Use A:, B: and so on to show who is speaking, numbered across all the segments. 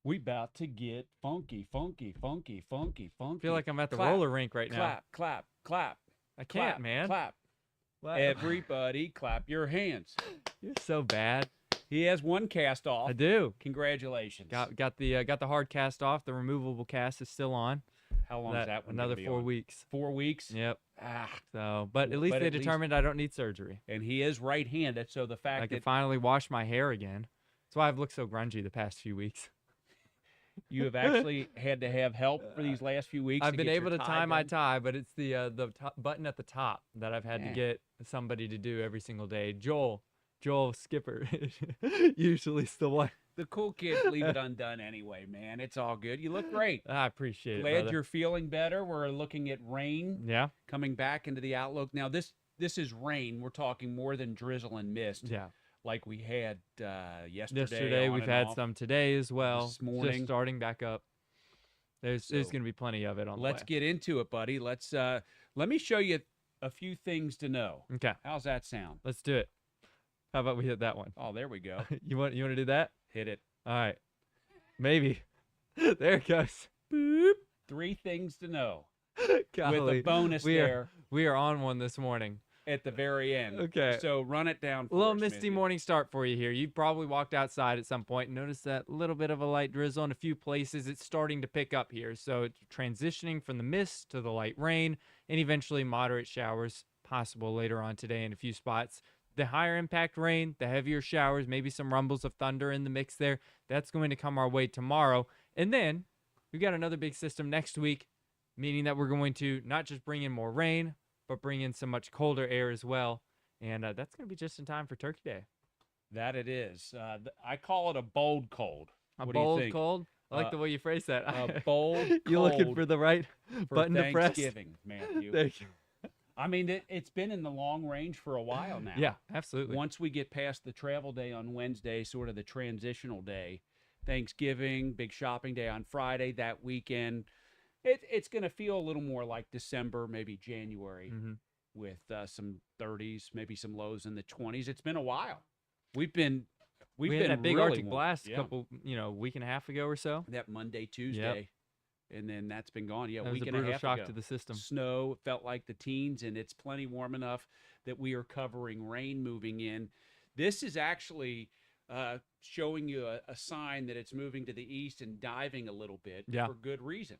A: We about to get funky, funky, funky, funky,
B: I feel
A: funky.
B: like I'm at the
A: Clap,
B: roller rink right now.
A: clap, clap, clap,
B: I can't,
A: clap,
B: man.
A: clap.
B: What?
A: Everybody clap your hands.
B: You're so bad.
A: He has one cast off.
B: I do.
A: Congratulations.
B: Got the hard cast off. The removable cast is still on.
A: How long is that one?
B: Another 4 weeks.
A: 4 weeks?
B: Yep.
A: Ah.
B: So, but at least they determined I don't need surgery.
A: And he is right-handed, so the fact
B: I
A: that
B: can finally wash my hair again. That's why I've looked so grungy the past few weeks.
A: you have actually had to have help for these last few weeks.
B: I've been able to tie my
A: done?
B: tie, but it's the button at the top that I've had to get somebody to do every single day. Joel Skipper, usually the one.
A: The cool kids leave it undone anyway, man. It's all good. You look great.
B: I appreciate it.
A: Glad
B: brother.
A: you're feeling better. We're looking at rain coming back into the outlook. Now, this is rain. We're talking more than drizzle and mist.
B: Yeah.
A: Like we had yesterday.
B: Yesterday, we've had some today as well.
A: This morning.
B: Just starting back up. There's going to be plenty of it on the way.
A: Let's get into it, buddy. Let me show you a few things to know.
B: Okay.
A: How's that sound?
B: Let's do it. How about we hit that one?
A: Oh, there we go.
B: You want to do that?
A: Hit it.
B: All right. Maybe. There it goes.
A: Boop. 3 things to know.
B: Golly.
A: With a bonus there.
B: We are on one this morning.
A: At the very end.
B: Okay.
A: So run it down for
B: A little
A: us,
B: misty
A: Missy.
B: morning start for you here. You probably walked outside at some point and noticed that little bit of a light drizzle in a few places. It's starting to pick up here. So it's transitioning from the mist to the light rain and eventually moderate showers possible later on today in a few spots. The higher impact rain, the heavier showers, maybe some rumbles of thunder in the mix there. That's going to come our way tomorrow. And then we've got another big system next week, meaning that we're going to not just bring in more rain, but bring in some much colder air as well. And that's going to be just in time for Turkey Day.
A: That it is. I call it a bold cold.
B: A
A: What
B: bold
A: do you think?
B: cold? I like the way you phrase that.
A: A bold
B: You looking
A: cold
B: for the right
A: for
B: button to press?
A: Thanksgiving, Matthew.
B: There you
A: I mean, it's been in the long range for a while now.
B: Yeah, absolutely.
A: Once we get past the travel day on Wednesday, sort of the transitional day, Thanksgiving, big shopping day on Friday, that weekend, it's going to feel a little more like December, maybe January, with some 30s, maybe some lows in the 20s. It's been a while. We
B: had that big
A: really
B: Arctic blast
A: yeah.
B: a couple, week and a half ago or so.
A: That Monday, Tuesday. And then that's been gone. Yeah,
B: That was
A: week
B: a
A: and a
B: brutal
A: half
B: shock
A: ago.
B: to the system.
A: Snow, it felt like the teens, and it's plenty warm enough that we are covering rain moving in. This is actually showing you a sign that it's moving to the east and diving a little bit for good reason.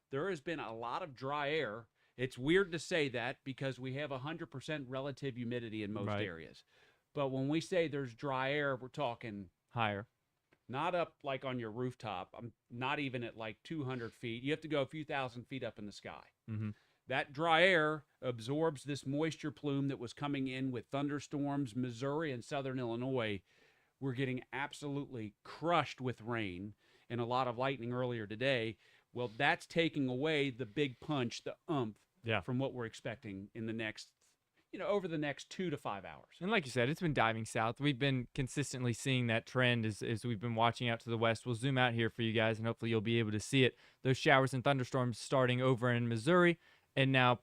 A: There has been a lot of dry air. It's weird to say that because we have 100% relative humidity in most areas. But when we say there's dry air, we're talking
B: higher.
A: Not up like on your rooftop. I'm not even at like 200 feet. You have to go a few thousand feet up in the sky. That dry air absorbs this moisture plume that was coming in with thunderstorms. Missouri and southern Illinois were getting absolutely crushed with rain and a lot of lightning earlier today. Well, that's taking away the big punch, the oomph from what we're expecting in the next, over the next 2 to 5 hours.
B: And like you said, it's been diving south. We've been consistently seeing that trend as we've been watching out to the west. We'll zoom out here for you guys, and hopefully you'll be able to see it. Those showers and thunderstorms starting over in Missouri, and now,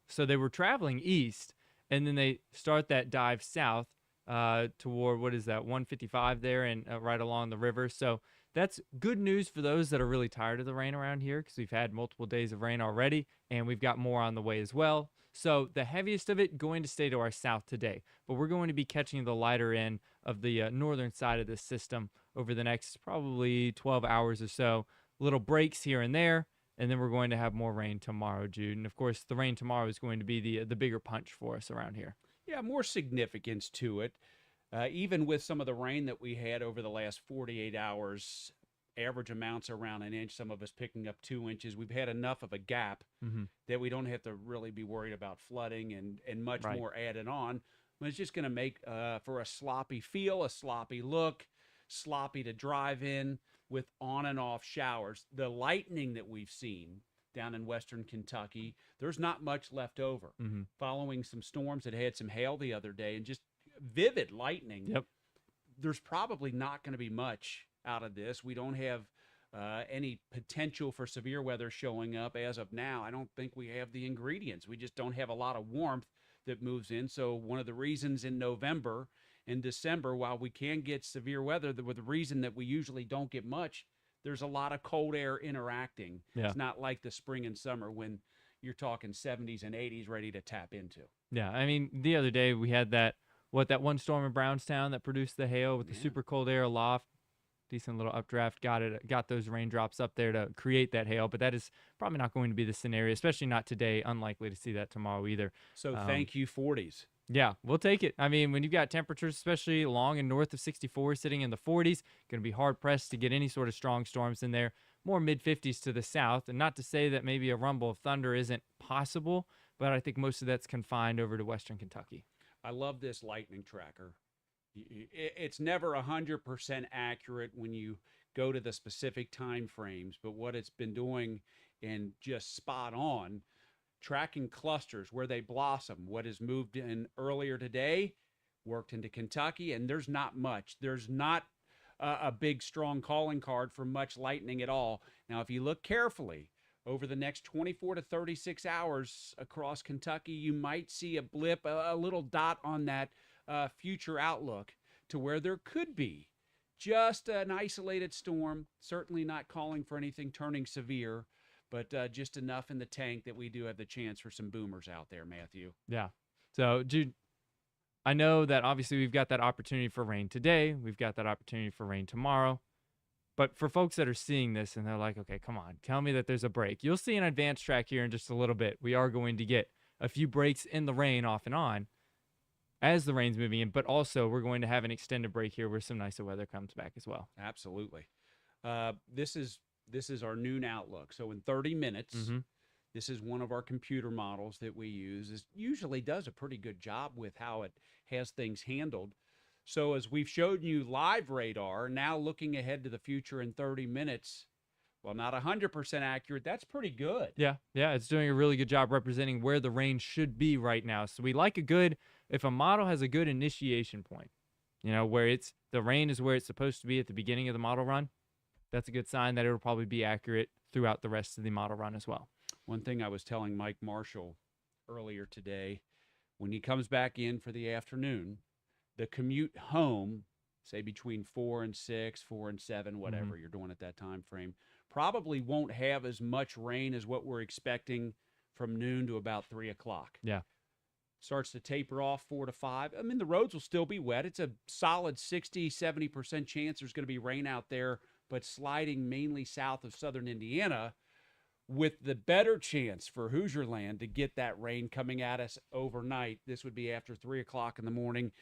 B: so they were traveling east, and then they start that dive south toward, 155 there and right along the river. So that's good news for those that are really tired of the rain around here because we've had multiple days of rain already, and we've got more on the way as well. So the heaviest of it going to stay to our south today, but we're going to be catching the lighter end of the northern side of this system over the next probably 12 hours or so. Little breaks here and there, and then we're going to have more rain tomorrow, Jude. And of course, the rain tomorrow is going to be the bigger punch for us around here.
A: Yeah, more significance to it. Even with some of the rain that we had over the last 48 hours, average amounts around an inch, some of us picking up 2 inches. We've had enough of a gap that we don't have to really be worried about flooding and much more added on. But it's just going to make for a sloppy feel, a sloppy look, sloppy to drive in with on and off showers. The lightning that we've seen down in western Kentucky, there's not much left over. Following some storms that had some hail the other day and just vivid lightning, there's probably not going to be much out of this. We don't have any potential for severe weather showing up as of now. I don't think we have the ingredients. We just don't have a lot of warmth that moves in. So one of the reasons in November and December, while we can get severe weather, the reason that we usually don't get much, there's a lot of cold air interacting.
B: Yeah.
A: It's not like the spring and summer when you're talking 70s and 80s ready to tap into.
B: Yeah, I mean, the other day we had that one storm in Brownstown that produced the hail with the
A: Yeah.
B: super cold air aloft. Decent little updraft, got those raindrops up there to create that hail, but that is probably not going to be the scenario, especially not today. Unlikely to see that tomorrow either.
A: So thank you, 40s.
B: Yeah, we'll take it. I mean, when you've got temperatures, especially along and north of 64, sitting in the 40s, going to be hard pressed to get any sort of strong storms in there. More mid 50s to the south, and not to say that maybe a rumble of thunder isn't possible, but I think most of that's confined over to western Kentucky.
A: I love this lightning tracker. It's never 100% accurate when you go to the specific time frames, but what it's been doing and just spot on, tracking clusters where they blossom, what has moved in earlier today, worked into Kentucky, and there's not much. There's not a big, strong calling card for much lightning at all. Now, if you look carefully, over the next 24 to 36 hours across Kentucky, you might see a blip, a little dot on that future outlook to where there could be just an isolated storm, certainly not calling for anything turning severe, but just enough in the tank that we do have the chance for some boomers out there, Matthew.
B: Yeah. So, Jude, I know that obviously we've got that opportunity for rain today. We've got that opportunity for rain tomorrow. But for folks that are seeing this and they're like, okay, come on, tell me that there's a break. You'll see an advanced track here in just a little bit. We are going to get a few breaks in the rain off and on as the rain's moving in, but also we're going to have an extended break here where some nicer weather comes back as well.
A: Absolutely. This is our noon outlook. So in 30 minutes, this is one of our computer models that we use. It usually does a pretty good job with how it has things handled. So as we've showed you live radar, now looking ahead to the future in 30 minutes, well, not 100% accurate. That's pretty good.
B: Yeah, it's doing a really good job representing where the rain should be right now. So we like if a model has a good initiation point, where the rain is where it's supposed to be at the beginning of the model run, that's a good sign that it'll probably be accurate throughout the rest of the model run as well.
A: One thing I was telling Mike Marshall earlier today, when he comes back in for the afternoon, the commute home, say between 4 and 6, 4 and 7, whatever you're doing at that time frame, probably won't have as much rain as what we're expecting from noon to about 3 o'clock.
B: Yeah.
A: Starts to taper off 4 to 5. I mean, the roads will still be wet. It's a solid 60, 70% chance there's going to be rain out there, but sliding mainly south of southern Indiana, with the better chance for Hoosier Land to get that rain coming at us overnight. This would be after 3 o'clock in the morning,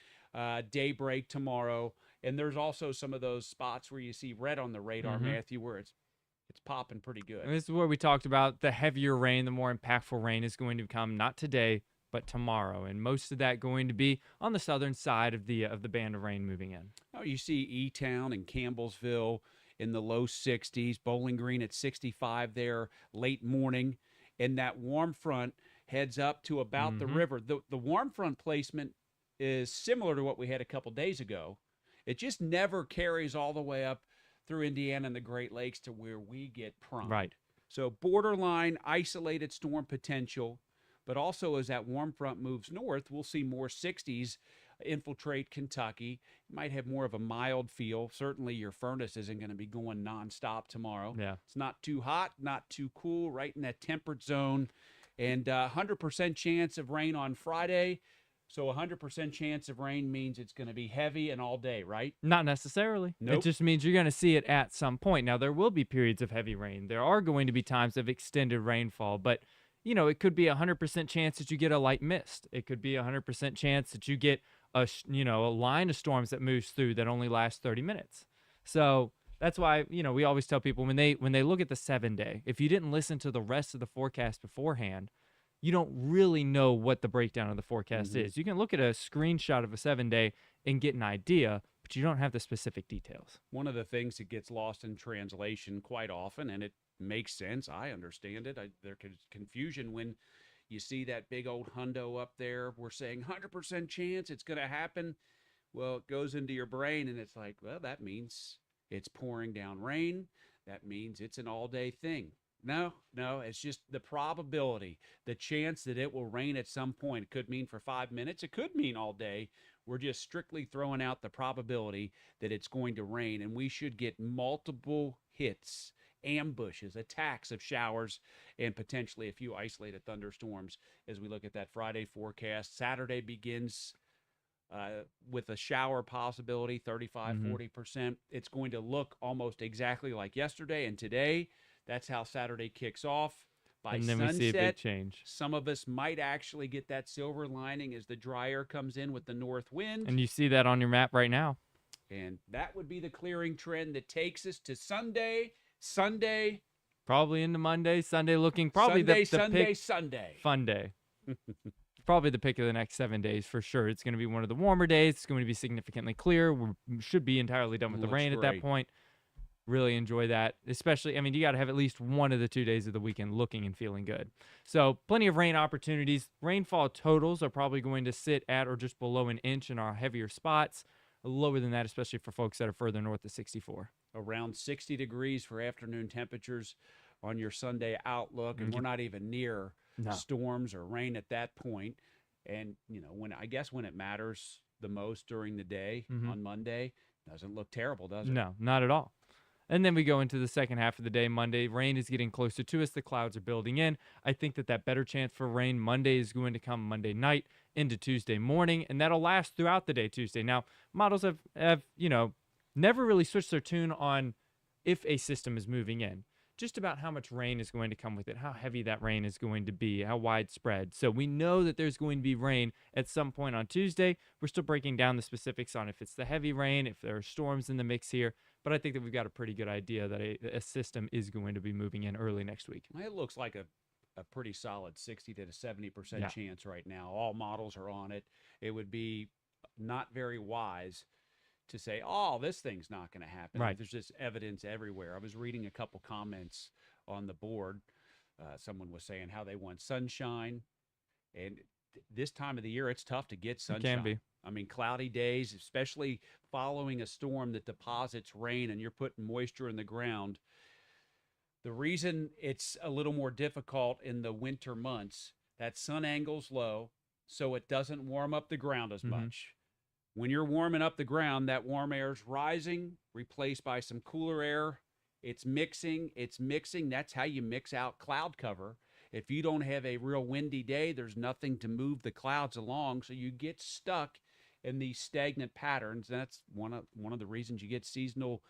A: daybreak tomorrow. And there's also some of those spots where you see red on the radar, Matthew, where it's popping pretty good.
B: And this is where we talked about the heavier rain, the more impactful rain is going to come, not today, but tomorrow. And most of that going to be on the southern side of the band of rain moving in.
A: Oh, you see E-Town and Campbellsville in the low 60s, Bowling Green at 65 there late morning, and that warm front heads up to about the river. The warm front placement is similar to what we had a couple days ago. It just never carries all the way up through Indiana and the Great Lakes to where we get primed.
B: Right.
A: So borderline isolated storm potential, but also as that warm front moves north, we'll see more 60s infiltrate Kentucky. It might have more of a mild feel. Certainly your furnace isn't going to be going nonstop tomorrow.
B: Yeah.
A: It's not too hot, not too cool, right in that temperate zone. And 100% chance of rain on Friday. So 100% chance of rain means it's going to be heavy and all day, right?
B: Not necessarily.
A: Nope.
B: It just means you're going to see it at some point. Now, there will be periods of heavy rain. There are going to be times of extended rainfall, but it could be 100% chance that you get a light mist. It could be 100% chance that you get a line of storms that moves through that only lasts 30 minutes. So that's why, we always tell people when they look at the 7-day, if you didn't listen to the rest of the forecast beforehand, you don't really know what the breakdown of the forecast is. You can look at a screenshot of a 7-day and get an idea, but you don't have the specific details.
A: One of the things that gets lost in translation quite often, and it makes sense, I understand it, there's confusion when you see that big old hundo up there. We're saying 100% chance it's going to happen. Well, it goes into your brain, and it's like, well, that means it's pouring down rain. That means it's an all-day thing. No, it's just the probability, the chance that it will rain at some point. It could mean for 5 minutes. It could mean all day. We're just strictly throwing out the probability that it's going to rain, and we should get multiple hits, ambushes, attacks of showers, and potentially a few isolated thunderstorms as we look at that Friday forecast. Saturday begins with a shower possibility, 35,
B: Mm-hmm.
A: 40%. It's going to look almost exactly like yesterday and today. That's how Saturday kicks off. By
B: And then we see a big
A: sunset,
B: change.
A: some of us might actually get that silver lining as the dry air comes in with the north wind.
B: And you see that on your map right now.
A: And that would be the clearing trend that takes us to Sunday,
B: Probably into Monday, Sunday looking probably the pick.
A: Sunday.
B: Fun day. Probably the pick of the next 7 days for sure. It's going to be one of the warmer days. It's going to be significantly clear. We should be entirely done with the
A: Looks
B: rain at that
A: great.
B: point. Really enjoy that. Especially, I mean, you got to have at least one of the 2 days of the weekend looking and feeling good. So plenty of rain opportunities. Rainfall totals are probably going to sit at or just below an inch in our heavier spots. Lower than that, especially for folks that are further north of 64.
A: Around 60 degrees for afternoon temperatures on your Sunday outlook, and we're not even near storms or rain at that point. And when it matters the most during the day on Monday, doesn't look terrible, does it?
B: No, not at all. And then we go into the second half of the day. Monday, rain is getting closer to us. The clouds are building in. I think that better chance for rain Monday is going to come Monday night into Tuesday morning, and that'll last throughout the day Tuesday. Now, models have never really switched their tune on if a system is moving in, just about how much rain is going to come with it, how heavy that rain is going to be, how widespread. So we know that there's going to be rain at some point on Tuesday. We're still breaking down the specifics on if it's the heavy rain, if there are storms in the mix here. But I think that we've got a pretty good idea that a system is going to be moving in early next week.
A: It looks like a pretty solid 60 to 70% chance right now. All models are on it. It would be not very wise to say, oh, this thing's not going to happen.
B: Right.
A: There's just evidence everywhere. I was reading a couple comments on the board. Someone was saying how they want sunshine. And this time of the year, it's tough to get sunshine.
B: It can be.
A: I mean, cloudy days, especially following a storm that deposits rain and you're putting moisture in the ground. The reason it's a little more difficult in the winter months, that sun angle's low, so it doesn't warm up the ground as much. When you're warming up the ground, that warm air is rising, replaced by some cooler air. It's mixing. That's how you mix out cloud cover. If you don't have a real windy day, there's nothing to move the clouds along, so you get stuck in these stagnant patterns. That's one of the reasons you get seasonal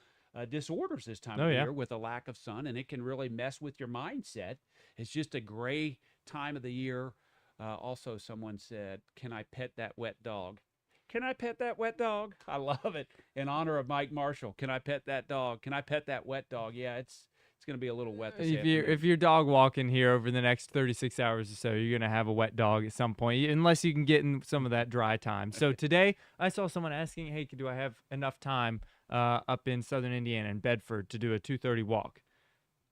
A: disorders this time of year with a lack of sun, and it can really mess with your mindset. It's just a gray time of the year. Also, someone said, "Can I pet that wet dog?" Can I pet that wet dog? I love it. In honor of Mike Marshall, can I pet that dog? Can I pet that wet dog? Yeah, it's going to be a little wet this afternoon.
B: If you're dog walking here over the next 36 hours or so, you're going to have a wet dog at some point, unless you can get in some of that dry time. So today, I saw someone asking, hey, do I have enough time up in southern Indiana and Bedford to do a 2:30 walk?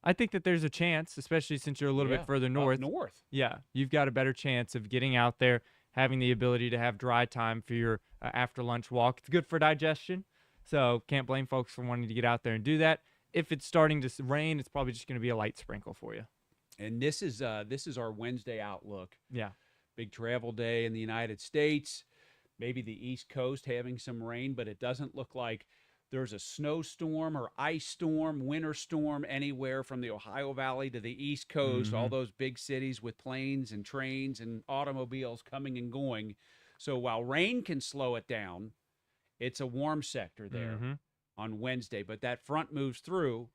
B: I think that there's a chance, especially since you're a little bit further north. Yeah, you've got a better chance of getting out there, having the ability to have dry time for your after lunch walk. It's good for digestion, so can't blame folks for wanting to get out there and do that. If it's starting to rain, it's probably just going to be a light sprinkle for you.
A: And this is our Wednesday outlook.
B: Yeah.
A: Big travel day in the United States. Maybe the East Coast having some rain, but it doesn't look like there's a snowstorm or ice storm, winter storm anywhere from the Ohio Valley to the East Coast, all those big cities with planes and trains and automobiles coming and going. So while rain can slow it down, it's a warm sector there on Wednesday, but that front moves through,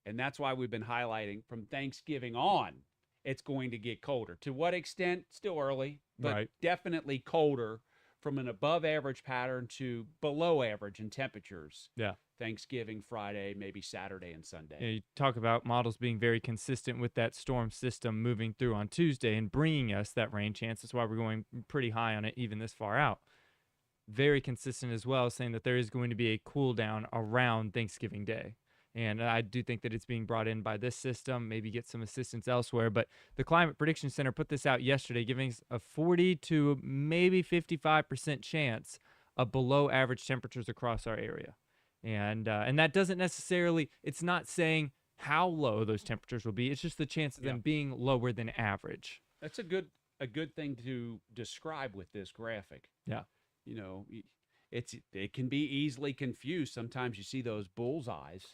A: and that's why we've been highlighting from Thanksgiving on, it's going to get colder. To what extent? Still early, but definitely colder from an above average pattern to below average in temperatures.
B: Yeah.
A: Thanksgiving, Friday, maybe Saturday and Sunday.
B: You talk about models being very consistent with that storm system moving through on Tuesday and bringing us that rain chance. That's why we're going pretty high on it even this far out. Very consistent as well, saying that there is going to be a cool down around Thanksgiving Day. And I do think that it's being brought in by this system, maybe get some assistance elsewhere. But the Climate Prediction Center put this out yesterday, giving us a 40 to maybe 55% chance of below average temperatures across our area. And that doesn't necessarily, it's not saying how low those temperatures will be. It's just the chance of them being lower than average.
A: That's a good thing to describe with this graphic.
B: Yeah.
A: You know, it can be easily confused. Sometimes you see those bullseyes,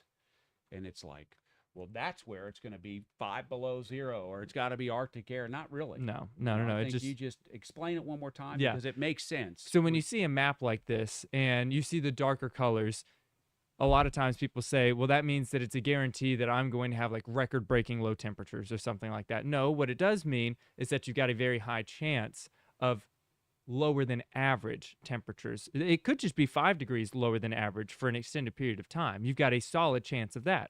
A: and it's like, well, that's where it's going to be 5 below zero, or it's got to be Arctic air. Not really.
B: No.
A: I
B: It
A: think
B: just
A: you just explain it one more time
B: Yeah.
A: because it makes sense.
B: So when you see a map like this and you see the darker colors, a lot of times people say, well, that means that it's a guarantee that I'm going to have like record-breaking low temperatures or something like that. No, what it does mean is that you've got a very high chance of lower than average temperatures. It could just be 5 degrees lower than average for an extended period of time. You've got a solid chance of that.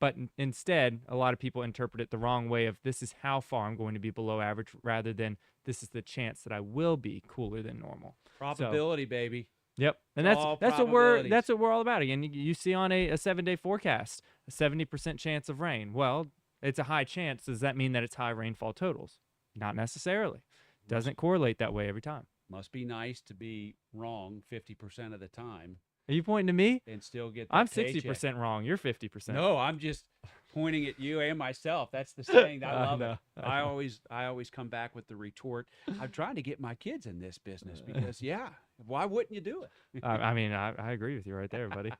B: But instead, a lot of people interpret it the wrong way of this is how far I'm going to be below average rather than this is the chance that I will be cooler than normal.
A: Probability, baby.
B: Yep. And
A: It's all
B: that's what
A: probabilities.
B: we're all about. Again, you see on a 7-day forecast, a 70% chance of rain. Well, it's a high chance. Does that mean that it's high rainfall totals? Not necessarily. Doesn't correlate that way every time.
A: Must be nice to be wrong 50% of the time
B: Are you pointing to me?
A: and still get that
B: I'm
A: paycheck.
B: 60% wrong. You're 50%.
A: No, I'm just pointing at you and myself. That's the saying. I love
B: know,
A: it.
B: I know.
A: I always come back with the retort. I'm trying to get my kids in this business because, yeah, why wouldn't you do it?
B: I mean, I agree with you right there, buddy.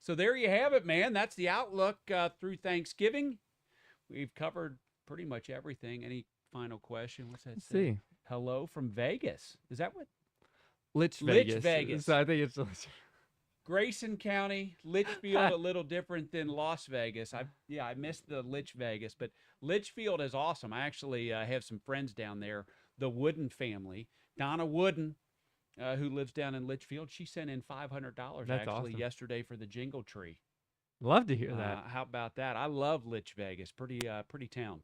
A: So there you have it, man. That's the outlook through Thanksgiving. We've covered pretty much everything. Any final question? What's that
B: Let's
A: say?
B: see.
A: Hello from Vegas. Is that what?
B: Litch
A: Litch
B: Vegas.
A: Vegas.
B: So I think it's
A: Grayson County, Litchfield, a little different than Las Vegas. I missed the Litch Vegas, but Litchfield is awesome. I actually have some friends down there, the Wooden family. Donna Wooden, who lives down in Litchfield, she sent in $500
B: That's
A: actually
B: awesome.
A: yesterday for the Jingle Tree.
B: love to hear that.
A: How about that? I love Litch Vegas. Pretty town.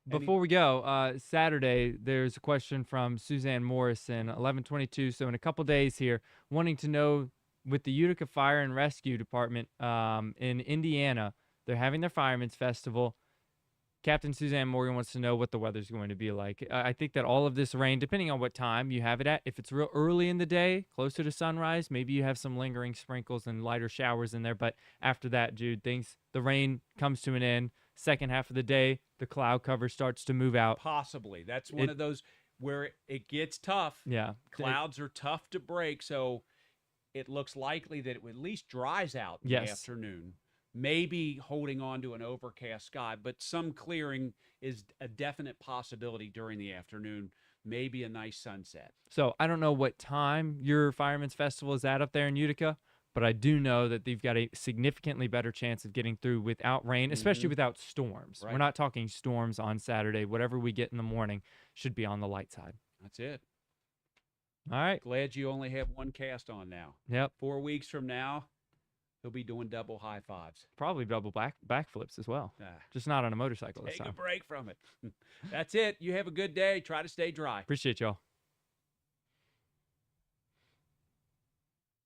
B: Before we go, Saturday, there's a question from Suzanne Morrison, 1122. So in a couple days here, wanting to know with the Utica Fire and Rescue Department in Indiana, they're having their Fireman's Festival. Captain Suzanne Morgan wants to know what the weather's going to be like. I think that all of this rain, depending on what time you have it at, if it's real early in the day, closer to sunrise, maybe you have some lingering sprinkles and lighter showers in there. But after that, Jude, the rain comes to an end. Second half of the day, the cloud cover starts to move out.
A: Possibly. That's one of those where it gets tough.
B: Yeah.
A: Clouds are tough to break, so it looks likely that it at least dries out in the afternoon. Maybe holding on to an overcast sky, but some clearing is a definite possibility during the afternoon. Maybe a nice sunset.
B: So I don't know what time your Fireman's Festival is at up there in Utica, but I do know that they've got a significantly better chance of getting through without rain, especially without storms.
A: Right.
B: We're not talking storms on Saturday. Whatever we get in the morning should be on the light side.
A: That's it.
B: All right.
A: Glad you only have one cast on now.
B: Yep.
A: 4 weeks from now, he'll be doing double high fives.
B: Probably double backflips as well. Just not on a motorcycle this
A: Take
B: time.
A: a break from it. That's it. You have a good day. Try to stay dry.
B: Appreciate y'all.